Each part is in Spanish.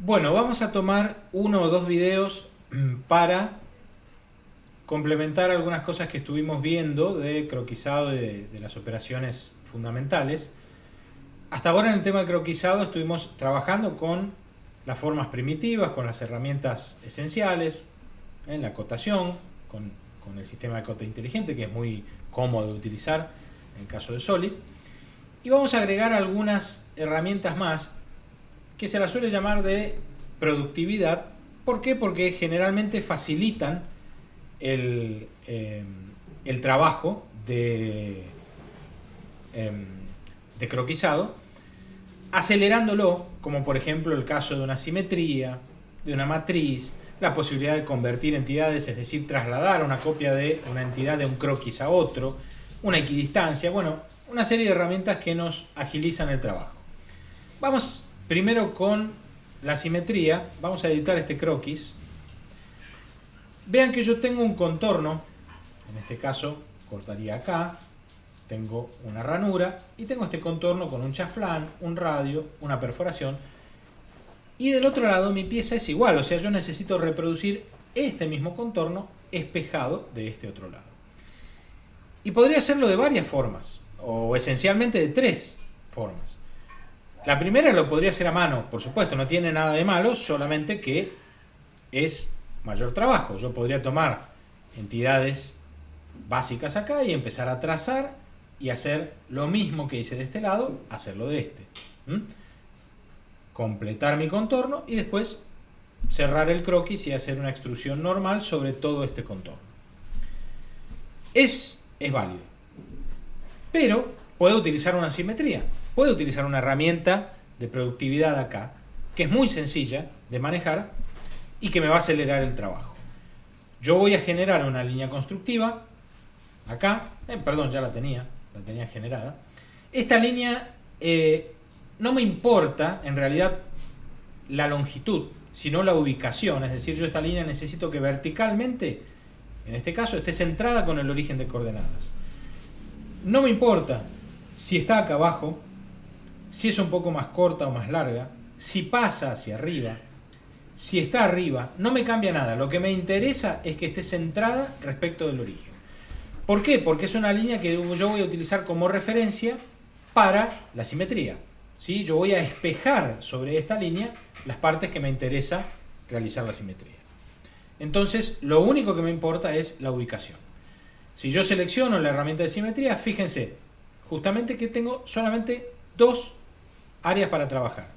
Bueno, vamos a tomar uno o dos videos para complementar algunas cosas que estuvimos viendo de croquisado y de las operaciones fundamentales. Hasta ahora en el tema de croquisado estuvimos trabajando con las formas primitivas, con las herramientas esenciales, en la acotación, con el sistema de cota inteligente, que es muy cómodo de utilizar en el caso de Solid. Y vamos a agregar algunas herramientas más que se las suele llamar de productividad. ¿Por qué? Porque generalmente facilitan el trabajo de croquisado, acelerándolo, como por ejemplo el caso de una simetría, de una matriz, la posibilidad de convertir entidades, es decir, trasladar una copia de una entidad de un croquis a otro, una equidistancia, bueno, una serie de herramientas que nos agilizan el trabajo. Vamos primero con la simetría. Vamos a editar este croquis. Vean que yo tengo un contorno, en este caso cortaría acá, tengo una ranura y tengo este contorno con un chaflán, un radio, una perforación, y del otro lado mi pieza es igual, o sea, yo necesito reproducir este mismo contorno espejado de este otro lado. Y podría hacerlo de varias formas, o esencialmente de tres formas. La primera lo podría hacer a mano, por supuesto, no tiene nada de malo, solamente que es mayor trabajo. Yo podría tomar entidades básicas acá y empezar a trazar y hacer lo mismo que hice de este lado, hacerlo de este. Completar mi contorno y después cerrar el croquis y hacer una extrusión normal sobre todo este contorno. Es válido. Pero puedo utilizar una simetría. Puedo utilizar una herramienta de productividad acá, que es muy sencilla de manejar y que me va a acelerar el trabajo. Yo voy a generar una línea constructiva, acá, perdón, ya la tenía generada. Esta línea no me importa, en realidad, la longitud, sino la ubicación, es decir, yo esta línea necesito que verticalmente, en este caso, esté centrada con el origen de coordenadas. No me importa si está acá abajo, si es un poco más corta o más larga, si pasa hacia arriba, si está arriba, no me cambia nada. Lo que me interesa es que esté centrada respecto del origen. ¿Por qué? Porque es una línea que yo voy a utilizar como referencia para la simetría. ¿Sí? Yo voy a espejar sobre esta línea las partes que me interesa realizar la simetría. Entonces, lo único que me importa es la ubicación. Si yo selecciono la herramienta de simetría, fíjense, justamente que tengo solamente dos áreas para trabajar.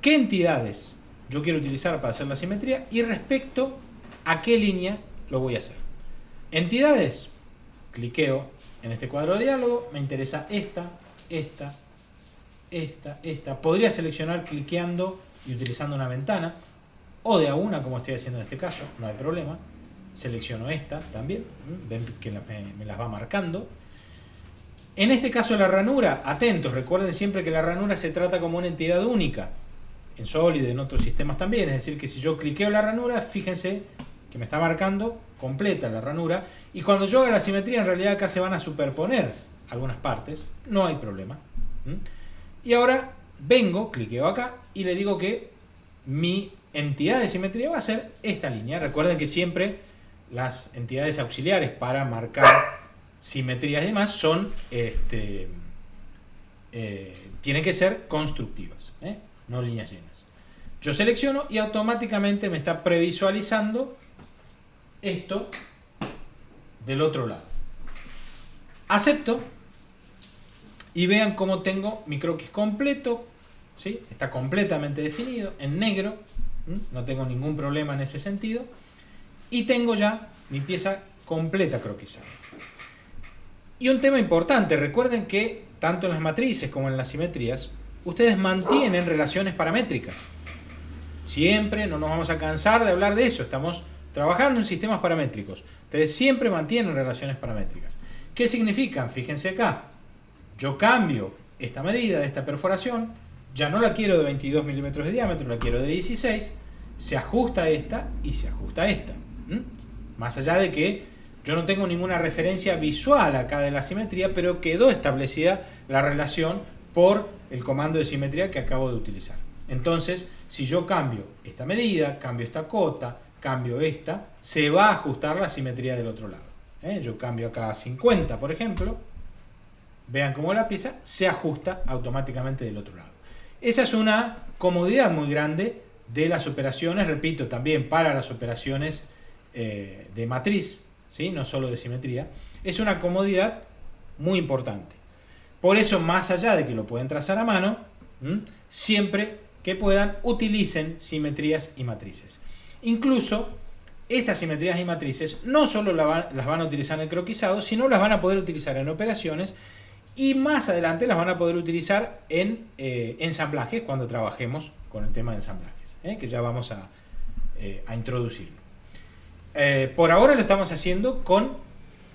¿Qué entidades yo quiero utilizar para hacer la simetría? Y respecto a qué línea lo voy a hacer. Entidades, cliqueo en este cuadro de diálogo, me interesa esta. Podría seleccionar cliqueando y utilizando una ventana, o de a una, como estoy haciendo en este caso, no hay problema. Selecciono esta también, ven que me las va marcando. En este caso la ranura, atentos, recuerden siempre que la ranura se trata como una entidad única, en Solid y en otros sistemas también, es decir que si yo cliqueo la ranura, fíjense que me está marcando completa la ranura, y cuando yo haga la simetría en realidad acá se van a superponer algunas partes, no hay problema. Y ahora vengo, cliqueo acá y le digo que mi entidad de simetría va a ser esta línea. Recuerden que siempre las entidades auxiliares para marcar simetrías y demás son tienen que ser constructivas, no líneas llenas. Yo selecciono y automáticamente me está previsualizando esto del otro lado. Acepto y vean cómo tengo mi croquis completo, ¿sí? Está completamente definido en negro, no tengo ningún problema en ese sentido, y tengo ya mi pieza completa croquisada. Y un tema importante, recuerden que tanto en las matrices como en las simetrías, ustedes mantienen relaciones paramétricas. Siempre no nos vamos a cansar de hablar de eso, estamos trabajando en sistemas paramétricos. Ustedes siempre mantienen relaciones paramétricas. ¿Qué significan? Fíjense acá, yo cambio esta medida de esta perforación, ya no la quiero de 22 milímetros de diámetro, la quiero de 16, se ajusta esta y se ajusta esta. Más allá de que yo no tengo ninguna referencia visual acá de la simetría, pero quedó establecida la relación por el comando de simetría que acabo de utilizar. Entonces, si yo cambio esta medida, cambio esta cota, cambio esta, se va a ajustar la simetría del otro lado. Yo cambio acá a 50, por ejemplo. Vean cómo la pieza se ajusta automáticamente del otro lado. Esa es una comodidad muy grande de las operaciones, repito, también para las operaciones de matriz, ¿sí? No solo de simetría. Es una comodidad muy importante. Por eso, más allá de que lo pueden trazar a mano, siempre que puedan, utilicen simetrías y matrices. Incluso estas simetrías y matrices no solo las van a utilizar en el croquisado, sino las van a poder utilizar en operaciones y más adelante las van a poder utilizar en ensamblajes cuando trabajemos con el tema de ensamblajes, que ya vamos a introducirlo. Por ahora lo estamos haciendo con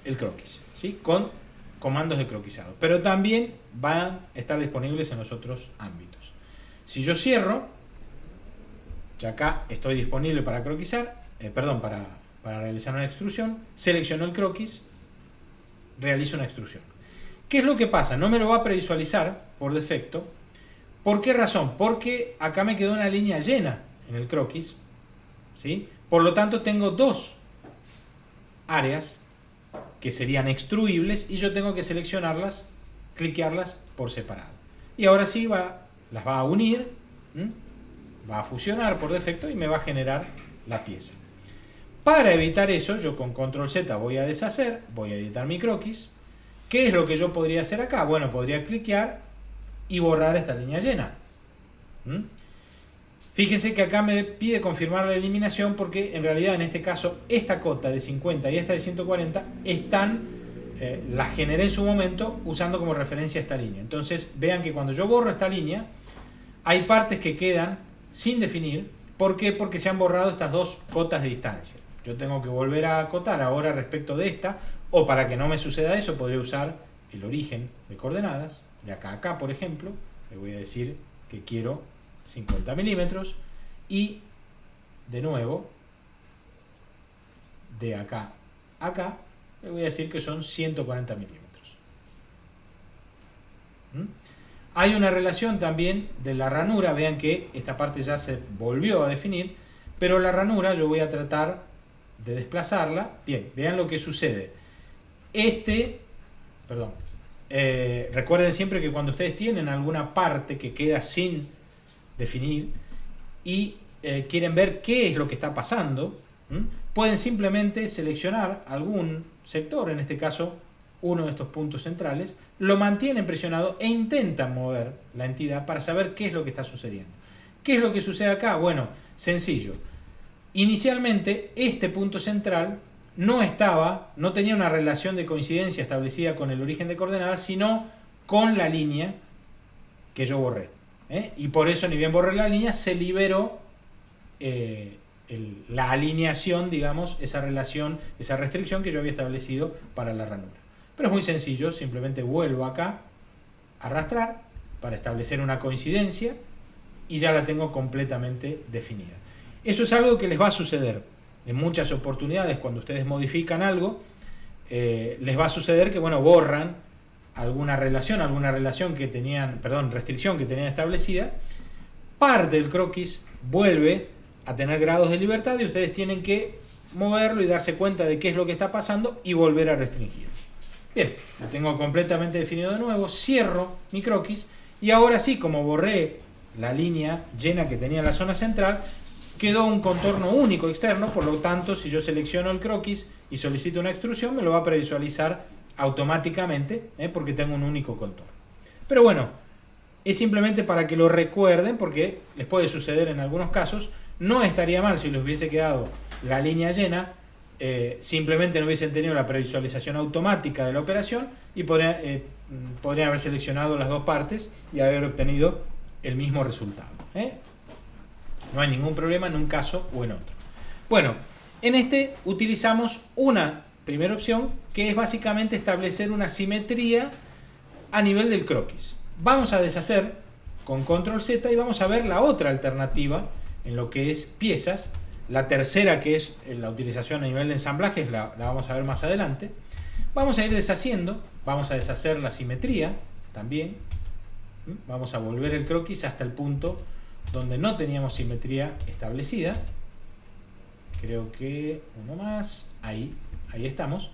el croquis, ¿sí? Con comandos de croquisado, pero también van a estar disponibles en los otros ámbitos. Si yo cierro, ya acá estoy disponible para croquisar, para realizar una extrusión, selecciono el croquis, realizo una extrusión. ¿Qué es lo que pasa? No me lo va a previsualizar por defecto. ¿Por qué razón? Porque acá me quedó una línea llena en el croquis, ¿sí? Por lo tanto tengo dos áreas que serían extruibles y yo tengo que seleccionarlas, cliquearlas por separado. Y ahora sí las va a unir, va a fusionar por defecto y me va a generar la pieza. Para evitar eso, yo con Control Z voy a deshacer, voy a editar mi croquis. ¿Qué es lo que yo podría hacer acá? Bueno, podría cliquear y borrar esta línea llena. Fíjense que acá me pide confirmar la eliminación porque en realidad en este caso esta cota de 50 y esta de 140 las generé en su momento usando como referencia esta línea. Entonces vean que cuando yo borro esta línea hay partes que quedan sin definir. ¿Por qué? Porque se han borrado estas dos cotas de distancia. Yo tengo que volver a acotar ahora respecto de esta, o para que no me suceda eso podría usar el origen de coordenadas, de acá a acá por ejemplo, le voy a decir que quiero 50 milímetros y de nuevo de acá a acá le voy a decir que son 140 milímetros. Hay una relación también de la ranura, vean que esta parte ya se volvió a definir, pero la ranura yo voy a tratar de desplazarla. Bien, vean lo que sucede. Recuerden siempre que cuando ustedes tienen alguna parte que queda sin definir y quieren ver qué es lo que está pasando, pueden simplemente seleccionar algún sector, en este caso uno de estos puntos centrales, lo mantienen presionado e intentan mover la entidad para saber qué es lo que está sucediendo. ¿Qué es lo que sucede acá? Bueno, sencillo. Inicialmente este punto central no tenía una relación de coincidencia establecida con el origen de coordenadas, sino con la línea que yo borré. Y por eso, ni bien borré la línea, se liberó la alineación, digamos, esa relación, esa restricción que yo había establecido para la ranura. Pero es muy sencillo, simplemente vuelvo acá, arrastrar, para establecer una coincidencia y ya la tengo completamente definida. Eso es algo que les va a suceder en muchas oportunidades cuando ustedes modifican algo. Les va a suceder que, bueno, borran alguna relación que tenían, restricción que tenían establecida. Parte del croquis vuelve a tener grados de libertad y ustedes tienen que moverlo y darse cuenta de qué es lo que está pasando y volver a restringir. Bien, lo tengo completamente definido de nuevo, cierro mi croquis y ahora sí, como borré la línea llena que tenía en la zona central, quedó un contorno único externo. Por lo tanto, si yo selecciono el croquis y solicito una extrusión, me lo va a previsualizar automáticamente, porque tengo un único contorno. Pero bueno, es simplemente para que lo recuerden, porque les puede suceder en algunos casos. No estaría mal si les hubiese quedado la línea llena, simplemente no hubiesen tenido la previsualización automática de la operación y podrían haber seleccionado las dos partes y haber obtenido el mismo resultado. No hay ningún problema en un caso o en otro. Bueno, en este utilizamos una primera opción que es básicamente establecer una simetría a nivel del croquis. Vamos a deshacer con Control Z y vamos a ver la otra alternativa en lo que es piezas. La tercera, que es la utilización a nivel de ensamblajes, la vamos a ver más adelante. Vamos a ir deshaciendo, vamos a deshacer la simetría también. Vamos a volver el croquis hasta el punto donde no teníamos simetría establecida. Creo que uno más. Ahí estamos.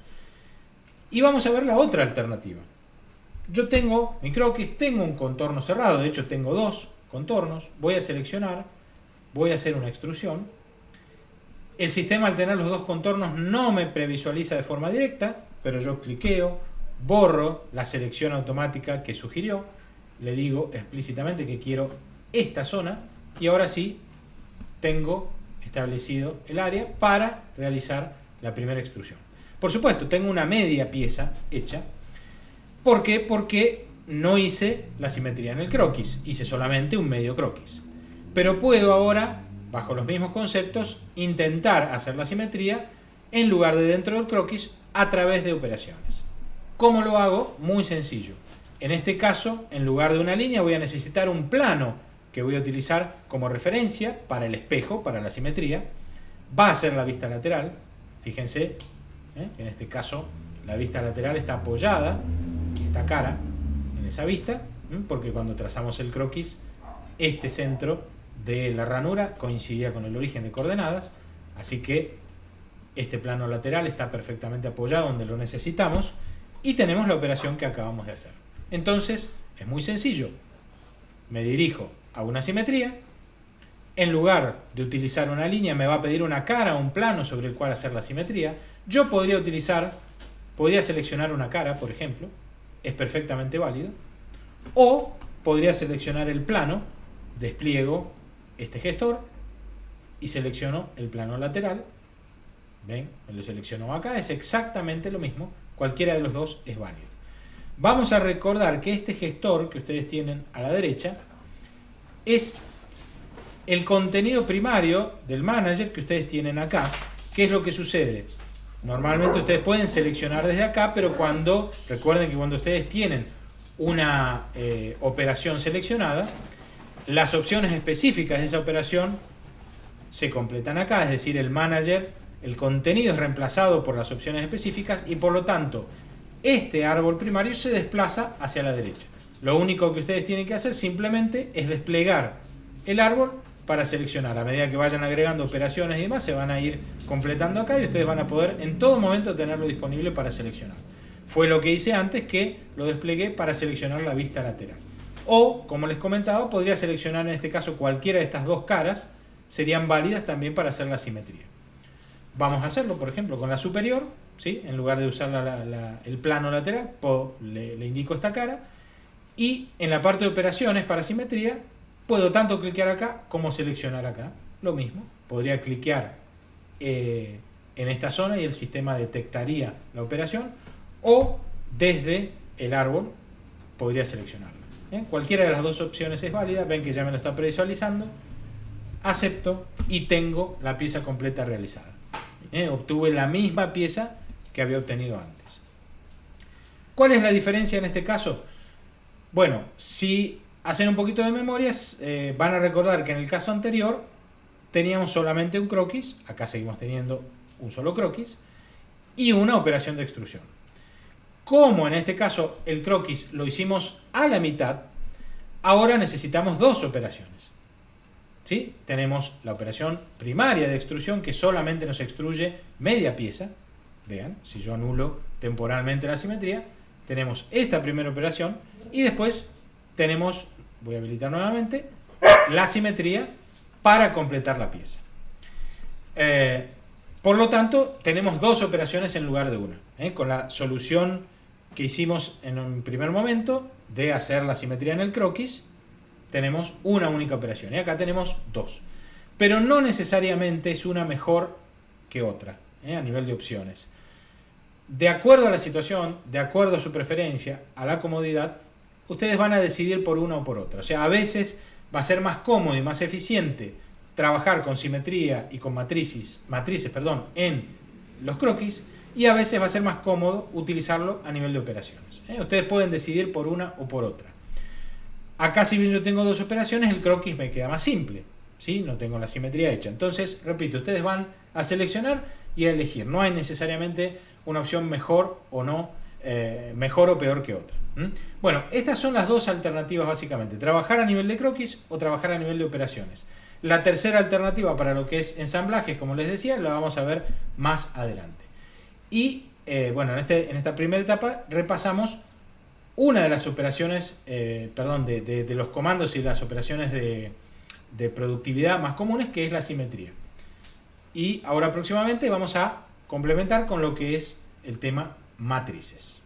Y vamos a ver la otra alternativa. Yo tengo mi croquis, tengo un contorno cerrado, de hecho tengo dos contornos. Voy a seleccionar, voy a hacer una extrusión. El sistema, al tener los dos contornos, no me previsualiza de forma directa, pero yo cliqueo, borro la selección automática que sugirió, le digo explícitamente que quiero esta zona y ahora sí tengo establecido el área para realizar la primera extrusión. Por supuesto, tengo una media pieza hecha. ¿Por qué? Porque no hice la simetría en el croquis, hice solamente un medio croquis. Pero puedo ahora, bajo los mismos conceptos, intentar hacer la simetría en lugar de dentro del croquis a través de operaciones. ¿Cómo lo hago? Muy sencillo. En este caso, en lugar de una línea, voy a necesitar un plano que voy a utilizar como referencia para el espejo, para la simetría. Va a ser la vista lateral. Fíjense, en este caso la vista lateral está apoyada, esta cara, en esa vista, porque cuando trazamos el croquis, este centro de la ranura coincidía con el origen de coordenadas, así que este plano lateral está perfectamente apoyado donde lo necesitamos y tenemos la operación que acabamos de hacer. Entonces, es muy sencillo. Me dirijo a una simetría. En lugar de utilizar una línea, me va a pedir una cara o un plano sobre el cual hacer la simetría. Yo podría seleccionar una cara, por ejemplo, es perfectamente válido. O podría seleccionar el plano, despliego este gestor y selecciono el plano lateral. ¿Ven? Me lo selecciono acá, es exactamente lo mismo. Cualquiera de los dos es válido. Vamos a recordar que este gestor que ustedes tienen a la derecha es el contenido primario del manager que ustedes tienen acá. ¿Qué es lo que sucede? Normalmente ustedes pueden seleccionar desde acá, pero recuerden que cuando ustedes tienen una operación seleccionada, las opciones específicas de esa operación se completan acá, es decir, el manager, el contenido es reemplazado por las opciones específicas y por lo tanto este árbol primario se desplaza hacia la derecha. Lo único que ustedes tienen que hacer simplemente es desplegar el árbol para seleccionar. A medida que vayan agregando operaciones y demás, se van a ir completando acá y ustedes van a poder en todo momento tenerlo disponible para seleccionar. Fue lo que hice antes, que lo desplegué para seleccionar la vista lateral. O, como les comentaba, podría seleccionar en este caso cualquiera de estas dos caras, serían válidas también para hacer la simetría. Vamos a hacerlo, por ejemplo, con la superior, ¿sí? En lugar de usar el plano lateral, le indico esta cara. Y en la parte de operaciones para simetría, puedo tanto cliquear acá como seleccionar acá. Lo mismo, podría cliquear en esta zona y el sistema detectaría la operación. O desde el árbol podría seleccionarla. Cualquiera de las dos opciones es válida. Ven que ya me lo está previsualizando. Acepto y tengo la pieza completa realizada. Obtuve la misma pieza que había obtenido antes. ¿Cuál es la diferencia en este caso? Bueno, si hacen un poquito de memorias, van a recordar que en el caso anterior teníamos solamente un croquis, acá seguimos teniendo un solo croquis, y una operación de extrusión. Como en este caso el croquis lo hicimos a la mitad, ahora necesitamos dos operaciones. ¿Sí? Tenemos la operación primaria de extrusión que solamente nos extruye media pieza. Vean, si yo anulo temporalmente la simetría, tenemos esta primera operación y después tenemos, voy a habilitar nuevamente, la simetría para completar la pieza. Por lo tanto, tenemos dos operaciones en lugar de una. Con la solución que hicimos en un primer momento de hacer la simetría en el croquis, tenemos una única operación y acá tenemos dos. Pero no necesariamente es una mejor que otra a nivel de opciones. De acuerdo a la situación, de acuerdo a su preferencia, a la comodidad, ustedes van a decidir por una o por otra. O sea, a veces va a ser más cómodo y más eficiente trabajar con simetría y con matrices en los croquis, y a veces va a ser más cómodo utilizarlo a nivel de operaciones. Ustedes pueden decidir por una o por otra. Acá, si bien yo tengo dos operaciones, el croquis me queda más simple, ¿sí? No tengo la simetría hecha. Entonces, repito, ustedes van a seleccionar y a elegir. No hay necesariamente una opción mejor o no, mejor o peor que otra. ¿Mm? Bueno, estas son las dos alternativas básicamente. Trabajar a nivel de croquis o trabajar a nivel de operaciones. La tercera alternativa para lo que es ensamblajes, como les decía, la vamos a ver más adelante. Y bueno, en esta primera etapa repasamos una de las operaciones, de los comandos y las operaciones de productividad más comunes, que es la simetría. Y ahora próximamente vamos a complementar con lo que es el tema matrices.